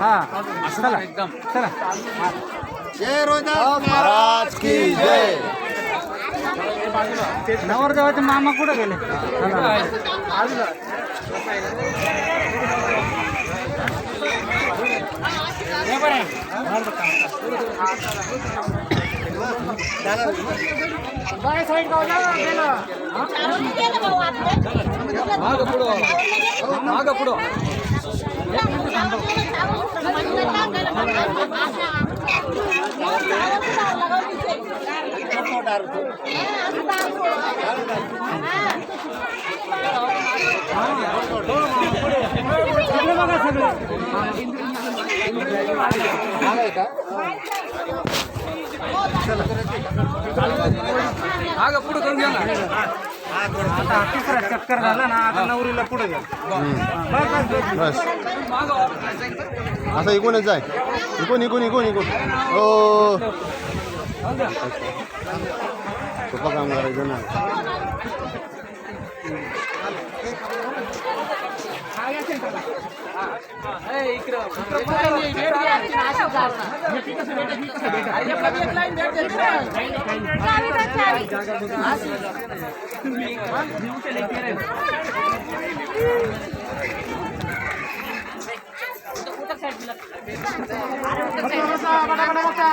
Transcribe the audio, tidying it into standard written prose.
हा चला एकदम चला. जय रोहिदास महाराज की जय. नवरदेवाचे मामा कुठे गेले? माग पुढं माग पुढं करून घ्या ना. आता तिसरा चक्कर झाला ना. आता नवरीला पुढे घ्या. बस असं इकूनच जाय. इकून इकून इकून इकून. हो सोपं काम करायचं ना.